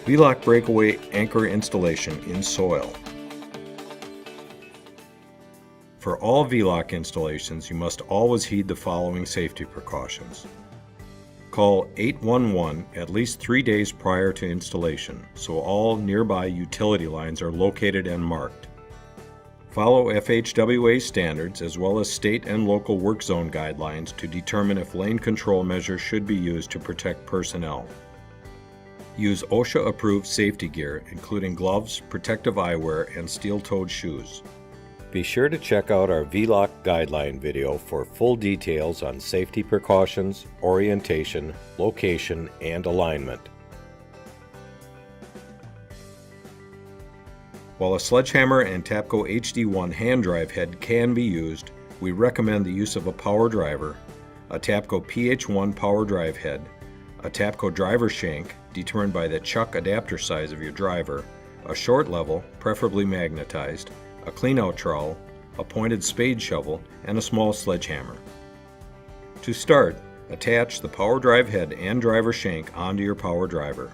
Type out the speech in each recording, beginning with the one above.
V-lock breakaway anchor installation in soil. For all V-lock installations, you must always heed the following safety precautions. Call 811 at least 3 days prior to installation, so all nearby utility lines are located and marked. Follow FHWA standards as well as state and local work zone guidelines to determine if lane control measures should be used to protect personnel. Use OSHA-approved safety gear, including gloves, protective eyewear, and steel-toed shoes. Be sure to check out our V-lock guideline video for full details on safety precautions, orientation, location, and alignment. While a sledgehammer and Tapco HD1 hand drive head can be used, we recommend the use of a power driver, a Tapco PH1 power drive head, a Tapco driver shank, determined by the chuck adapter size of your driver, a short level, preferably magnetized, a cleanout trowel, a pointed spade shovel, and a small sledgehammer. To start, attach the power drive head and driver shank onto your power driver.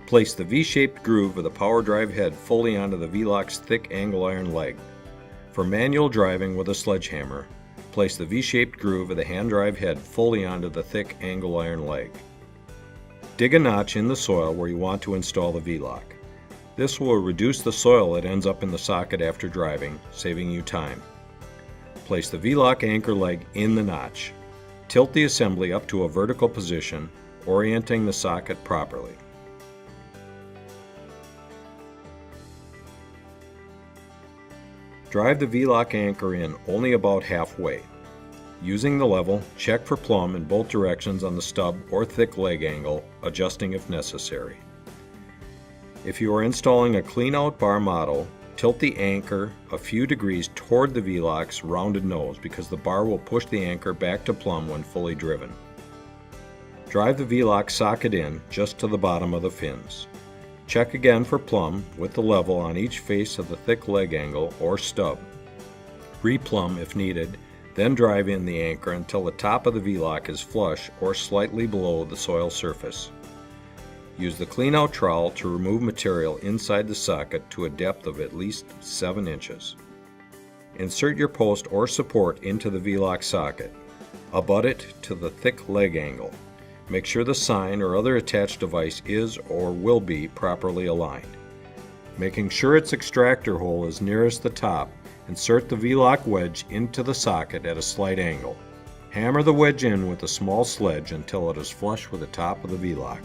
Place the V-shaped groove of the power drive head fully onto the V-lock's thick angle iron leg. For manual driving with a sledgehammer, place the V-shaped groove of the hand drive head fully onto the thick angle iron leg. Dig a notch in the soil where you want to install the V-lock. This will reduce the soil that ends up in the socket after driving, saving you time. Place the V-lock anchor leg in the notch. Tilt the assembly up to a vertical position, orienting the socket properly. Drive the V-lock anchor in only about halfway. Using the level, check for plumb in both directions on the stub or thick leg angle, adjusting if necessary. If you are installing a clean-out bar model, tilt the anchor a few degrees toward the V-lock's rounded nose because the bar will push the anchor back to plumb when fully driven. Drive the V-lock socket in just to the bottom of the fins. Check again for plumb with the level on each face of the thick leg angle or stub. Replumb if needed, then drive in the anchor until the top of the V-lock is flush or slightly below the soil surface. Use the cleanout trowel to remove material inside the socket to a depth of at least 7 inches. Insert your post or support into the V-lock socket. Abut it to the thick leg angle. Make sure the sign or other attached device is or will be properly aligned. Making sure its extractor hole is nearest the top, insert the V-lock wedge into the socket at a slight angle. Hammer the wedge in with a small sledge until it is flush with the top of the V-lock.